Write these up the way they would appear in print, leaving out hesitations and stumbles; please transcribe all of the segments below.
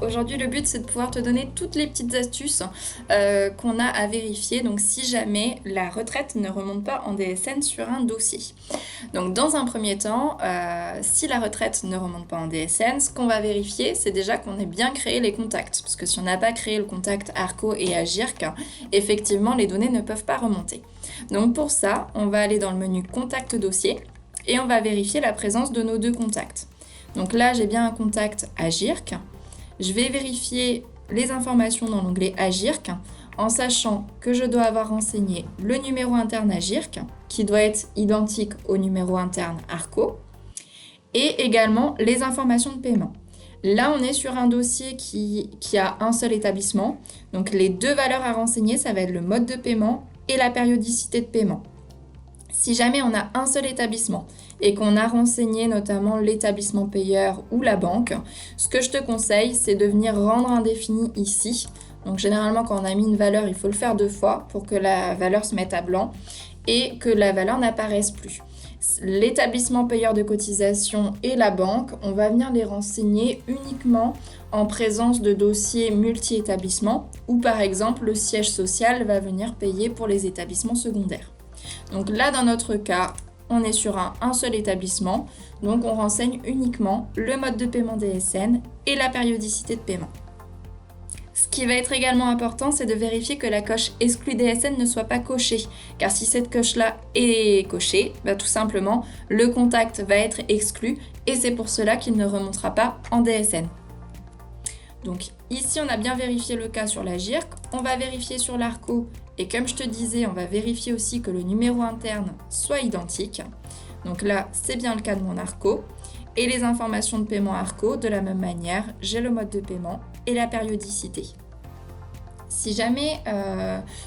Aujourd'hui, le but, c'est de pouvoir te donner toutes les petites astuces qu'on a à vérifier. Donc, si jamais la retraite ne remonte pas en DSN sur un dossier. Donc, dans un premier temps, si la retraite ne remonte pas en DSN, ce qu'on va vérifier, c'est déjà qu'on ait bien créé les contacts. Parce que si on n'a pas créé le contact ARCO et AGIRC, effectivement, les données ne peuvent pas remonter. Donc, pour ça, on va aller dans le menu Contact dossier et on va vérifier la présence de nos deux contacts. Donc là, j'ai bien un contact AGIRC. Je vais vérifier les informations dans l'onglet AGIRC en sachant que je dois avoir renseigné le numéro interne AGIRC qui doit être identique au numéro interne ARCO et également les informations de paiement. Là, on est sur un dossier qui a un seul établissement. Donc les deux valeurs à renseigner, ça va être le mode de paiement et la périodicité de paiement. Si jamais on a un seul établissement et qu'on a renseigné notamment l'établissement payeur ou la banque, ce que je te conseille, c'est de venir rendre indéfini ici. Donc généralement, quand on a mis une valeur, il faut le faire 2 fois pour que la valeur se mette à blanc et que la valeur n'apparaisse plus. L'établissement payeur de cotisation et la banque, on va venir les renseigner uniquement en présence de dossiers multi-établissements où par exemple le siège social va venir payer pour les établissements secondaires. Donc là, dans notre cas, on est sur un seul établissement, donc on renseigne uniquement le mode de paiement DSN et la périodicité de paiement. Ce qui va être également important, c'est de vérifier que la coche exclut DSN ne soit pas cochée, car si cette coche-là est cochée, tout simplement, le contact va être exclu et c'est pour cela qu'il ne remontera pas en DSN. Donc ici, on a bien vérifié le cas sur la GIRC, on va vérifier sur l'ARCO et comme je te disais, on va vérifier aussi que le numéro interne soit identique. Donc là, c'est bien le cas de mon ARCO. Et les informations de paiement ARCO, de la même manière, j'ai le mode de paiement et la périodicité. Si jamais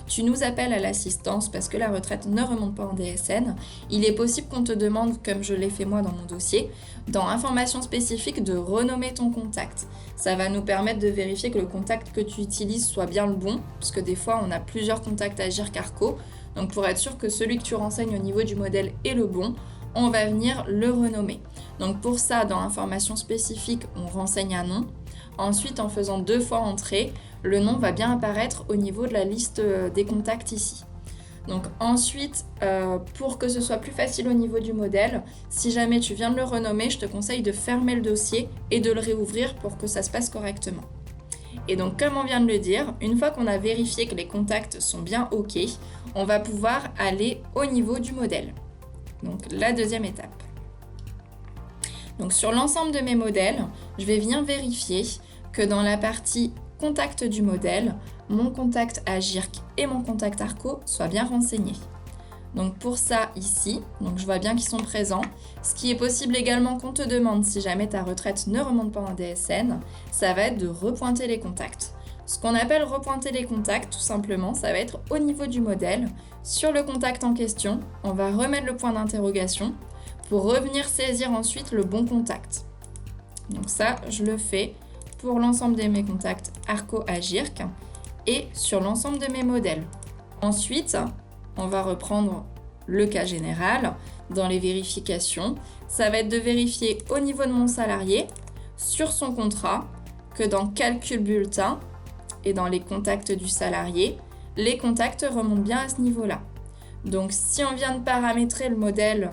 tu nous appelles à l'assistance parce que la retraite ne remonte pas en DSN, il est possible qu'on te demande, comme je l'ai fait moi dans mon dossier, dans informations spécifiques de renommer ton contact. Ça va nous permettre de vérifier que le contact que tu utilises soit bien le bon, parce que des fois on a plusieurs contacts AGIRC ARCO, donc pour être sûr que celui que tu renseignes au niveau du modèle est le bon, on va venir le renommer. Donc pour ça, dans informations spécifiques, on renseigne un nom. Ensuite, en faisant 2 fois entrer, le nom va bien apparaître au niveau de la liste des contacts ici. Donc ensuite, pour que ce soit plus facile au niveau du modèle, si jamais tu viens de le renommer, je te conseille de fermer le dossier et de le réouvrir pour que ça se passe correctement. Et donc comme on vient de le dire, une fois qu'on a vérifié que les contacts sont bien OK, on va pouvoir aller au niveau du modèle. Donc la deuxième étape. Donc sur l'ensemble de mes modèles, je vais venir vérifier que dans la partie contact du modèle, mon contact AGIRC et mon contact ARCO soient bien renseignés. Donc pour ça ici, donc je vois bien qu'ils sont présents. Ce qui est possible également qu'on te demande si jamais ta retraite ne remonte pas en DSN, ça va être de repointer les contacts. Ce qu'on appelle repointer les contacts, tout simplement, ça va être au niveau du modèle. Sur le contact en question, on va remettre le point d'interrogation pour revenir saisir ensuite le bon contact. Donc ça, je le fais pour l'ensemble de mes contacts ARCO AGIRC et sur l'ensemble de mes modèles. Ensuite, on va reprendre le cas général. Dans les vérifications, ça va être de vérifier au niveau de mon salarié, sur son contrat, que dans Calcul bulletin et dans les contacts du salarié, les contacts remontent bien à ce niveau-là. Donc si on vient de paramétrer le modèle,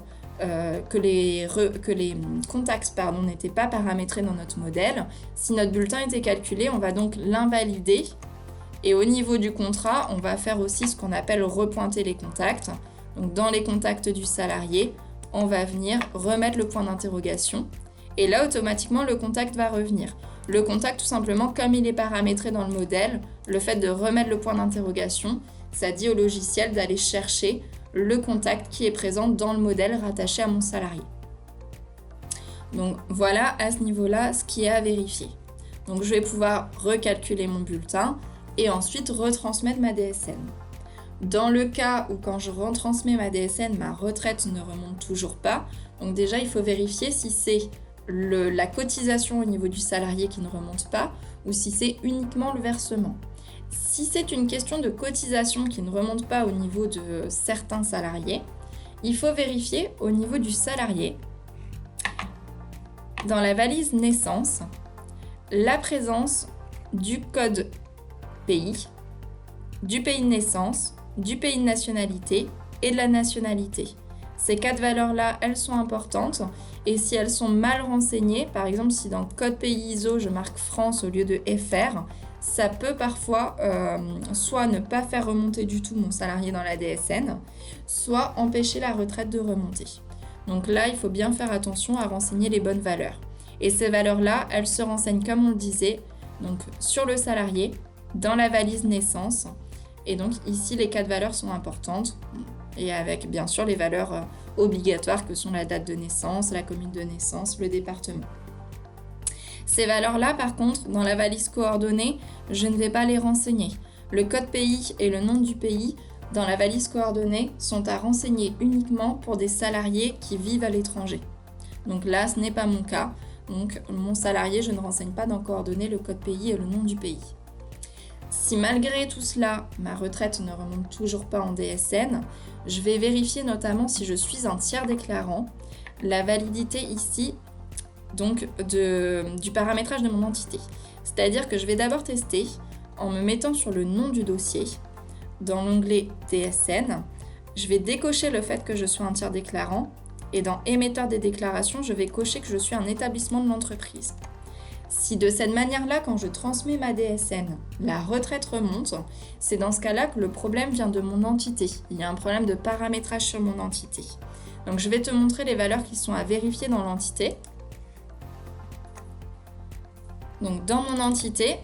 que les contacts n'étaient pas paramétrés dans notre modèle, si notre bulletin était calculé, on va donc l'invalider. Et au niveau du contrat, on va faire aussi ce qu'on appelle repointer les contacts. Donc dans les contacts du salarié, on va venir remettre le point d'interrogation. Et là, automatiquement, le contact va revenir. Le contact, tout simplement, comme il est paramétré dans le modèle, le fait de remettre le point d'interrogation, ça dit au logiciel d'aller chercher le contact qui est présent dans le modèle rattaché à mon salarié. Donc voilà à ce niveau-là ce qui est à vérifier. Donc je vais pouvoir recalculer mon bulletin et ensuite retransmettre ma DSN. Dans le cas où quand je retransmets ma DSN, ma retraite ne remonte toujours pas, donc déjà il faut vérifier si c'est la cotisation au niveau du salarié qui ne remonte pas ou si c'est uniquement le versement. Si c'est une question de cotisation qui ne remonte pas au niveau de certains salariés, il faut vérifier au niveau du salarié, dans la valise naissance, la présence du code pays, du pays de naissance, du pays de nationalité et de la nationalité. Ces 4 valeurs-là, elles sont importantes et si elles sont mal renseignées, par exemple si dans le code pays ISO je marque France au lieu de FR, ça peut parfois soit ne pas faire remonter du tout mon salarié dans la DSN, soit empêcher la retraite de remonter. Donc là, il faut bien faire attention à renseigner les bonnes valeurs. Et ces valeurs-là, elles se renseignent comme on le disait, donc sur le salarié, dans la valise naissance. Et donc ici, les 4 valeurs sont importantes. Et avec bien sûr les valeurs obligatoires que sont la date de naissance, la commune de naissance, le département. Ces valeurs-là, par contre, dans la valise coordonnée, je ne vais pas les renseigner. Le code pays et le nom du pays, dans la valise coordonnée, sont à renseigner uniquement pour des salariés qui vivent à l'étranger. Donc là, ce n'est pas mon cas. Donc mon salarié, je ne renseigne pas dans coordonnées le code pays et le nom du pays. Si malgré tout cela, ma retraite ne remonte toujours pas en DSN, je vais vérifier notamment si je suis un tiers déclarant, la validité ici donc du paramétrage de mon entité. C'est-à-dire que je vais d'abord tester en me mettant sur le nom du dossier. Dans l'onglet DSN, je vais décocher le fait que je sois un tiers déclarant et dans émetteur des déclarations, je vais cocher que je suis un établissement de l'entreprise. Si de cette manière-là, quand je transmets ma DSN, la retraite remonte, c'est dans ce cas-là que le problème vient de mon entité. Il y a un problème de paramétrage sur mon entité. Donc je vais te montrer les valeurs qui sont à vérifier dans l'entité. Donc dans mon entité,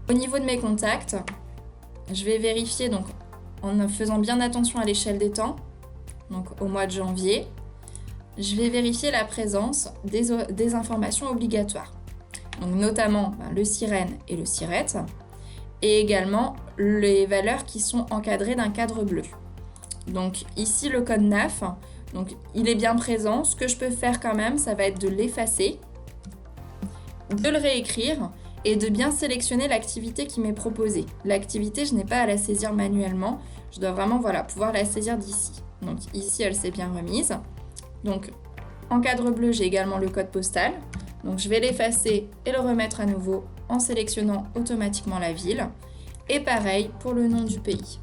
au niveau de mes contacts, je vais vérifier donc, en faisant bien attention à l'échelle des temps, donc au mois de janvier, je vais vérifier la présence des informations obligatoires. Donc notamment le SIREN et le SIRET, et également les valeurs qui sont encadrées d'un cadre bleu. Donc ici le code NAF, donc il est bien présent. Ce que je peux faire quand même, ça va être de l'effacer, de le réécrire et de bien sélectionner l'activité qui m'est proposée. L'activité, je n'ai pas à la saisir manuellement, je dois vraiment pouvoir la saisir d'ici. Donc ici, elle s'est bien remise. Donc en cadre bleu, j'ai également le code postal. Donc je vais l'effacer et le remettre à nouveau en sélectionnant automatiquement la ville. Et pareil pour le nom du pays.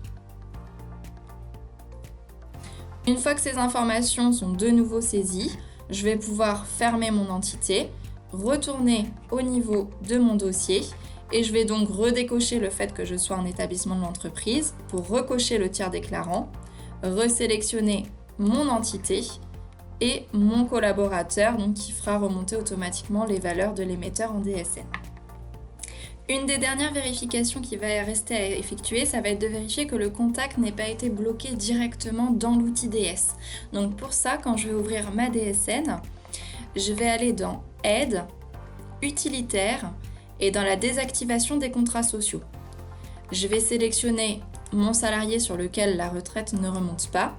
Une fois que ces informations sont de nouveau saisies, je vais pouvoir fermer mon entité, retourner au niveau de mon dossier et je vais donc redécocher le fait que je sois un établissement de l'entreprise pour recocher le tiers déclarant, resélectionner mon entité et mon collaborateur donc, qui fera remonter automatiquement les valeurs de l'émetteur en DSN. Une des dernières vérifications qui va rester à effectuer, ça va être de vérifier que le contact n'ait pas été bloqué directement dans l'outil DS. Donc pour ça, quand je vais ouvrir ma DSN, je vais aller dans Aide, Utilitaire et dans la désactivation des contrats sociaux. Je vais sélectionner mon salarié sur lequel la retraite ne remonte pas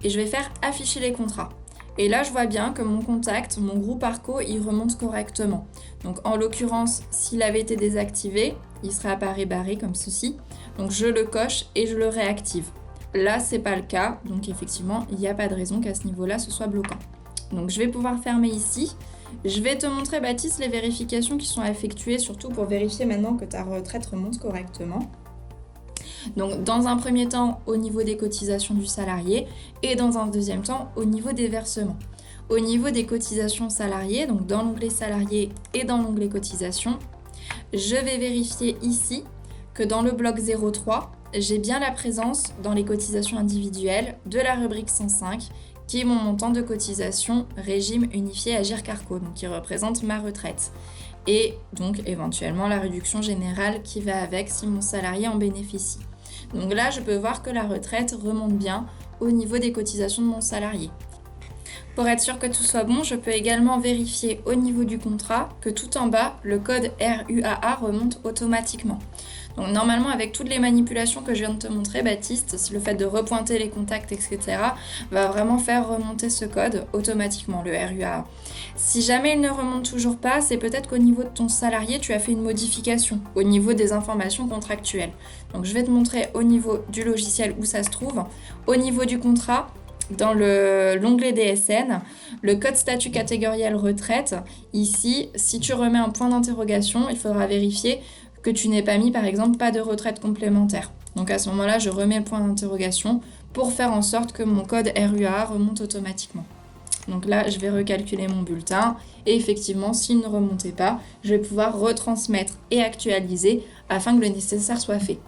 et je vais faire afficher les contrats. Et là, je vois bien que mon contact, mon groupe ARCO, il remonte correctement. Donc en l'occurrence, s'il avait été désactivé, il serait apparu barré comme ceci. Donc je le coche et je le réactive. Là, c'est pas le cas, donc effectivement, il n'y a pas de raison qu'à ce niveau-là, ce soit bloquant. Donc je vais pouvoir fermer ici. Je vais te montrer, Baptiste, les vérifications qui sont effectuées, surtout pour vérifier maintenant que ta retraite remonte correctement. Donc dans un premier temps au niveau des cotisations du salarié et dans un deuxième temps au niveau des versements. Au niveau des cotisations salariées, donc dans l'onglet salarié et dans l'onglet cotisations, je vais vérifier ici que dans le bloc 03, j'ai bien la présence dans les cotisations individuelles de la rubrique 105 qui est mon montant de cotisation régime unifié Agirc Arrco, donc qui représente ma retraite. Et donc éventuellement la réduction générale qui va avec si mon salarié en bénéficie. Donc là, je peux voir que la retraite remonte bien au niveau des cotisations de mon salarié. Pour être sûr que tout soit bon, je peux également vérifier au niveau du contrat que tout en bas, le code RUAA remonte automatiquement. Donc normalement, avec toutes les manipulations que je viens de te montrer, Baptiste, le fait de repointer les contacts, etc., va vraiment faire remonter ce code automatiquement, le RUAA. Si jamais il ne remonte toujours pas, c'est peut-être qu'au niveau de ton salarié, tu as fait une modification au niveau des informations contractuelles. Donc je vais te montrer au niveau du logiciel où ça se trouve. Au niveau du contrat, dans l'onglet DSN, le code statut catégoriel retraite, ici, si tu remets un point d'interrogation, il faudra vérifier que tu n'aies pas mis, par exemple, pas de retraite complémentaire. Donc à ce moment-là, je remets le point d'interrogation pour faire en sorte que mon code RUA remonte automatiquement. Donc là, je vais recalculer mon bulletin et effectivement, s'il ne remontait pas, je vais pouvoir retransmettre et actualiser afin que le nécessaire soit fait.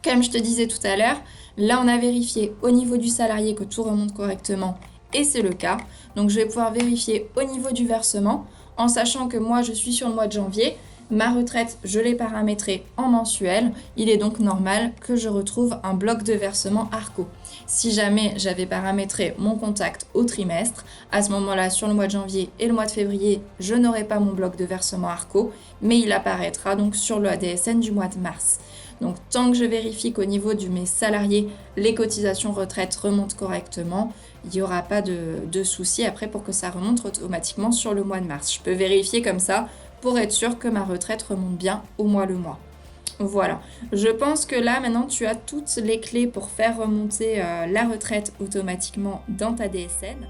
Comme je te disais tout à l'heure, là on a vérifié au niveau du salarié que tout remonte correctement et c'est le cas. Donc je vais pouvoir vérifier au niveau du versement en sachant que moi je suis sur le mois de janvier. Ma retraite, je l'ai paramétrée en mensuel. Il est donc normal que je retrouve un bloc de versement ARCO. Si jamais j'avais paramétré mon contact au trimestre, à ce moment-là, sur le mois de janvier et le mois de février, je n'aurai pas mon bloc de versement ARCO, mais il apparaîtra donc sur le ADSN du mois de mars. Donc tant que je vérifie qu'au niveau de mes salariés, les cotisations retraite remontent correctement, il n'y aura pas de souci après pour que ça remonte automatiquement sur le mois de mars. Je peux vérifier comme ça pour être sûr que ma retraite remonte bien au mois le mois. Voilà, je pense que là maintenant tu as toutes les clés pour faire remonter la retraite automatiquement dans ta DSN.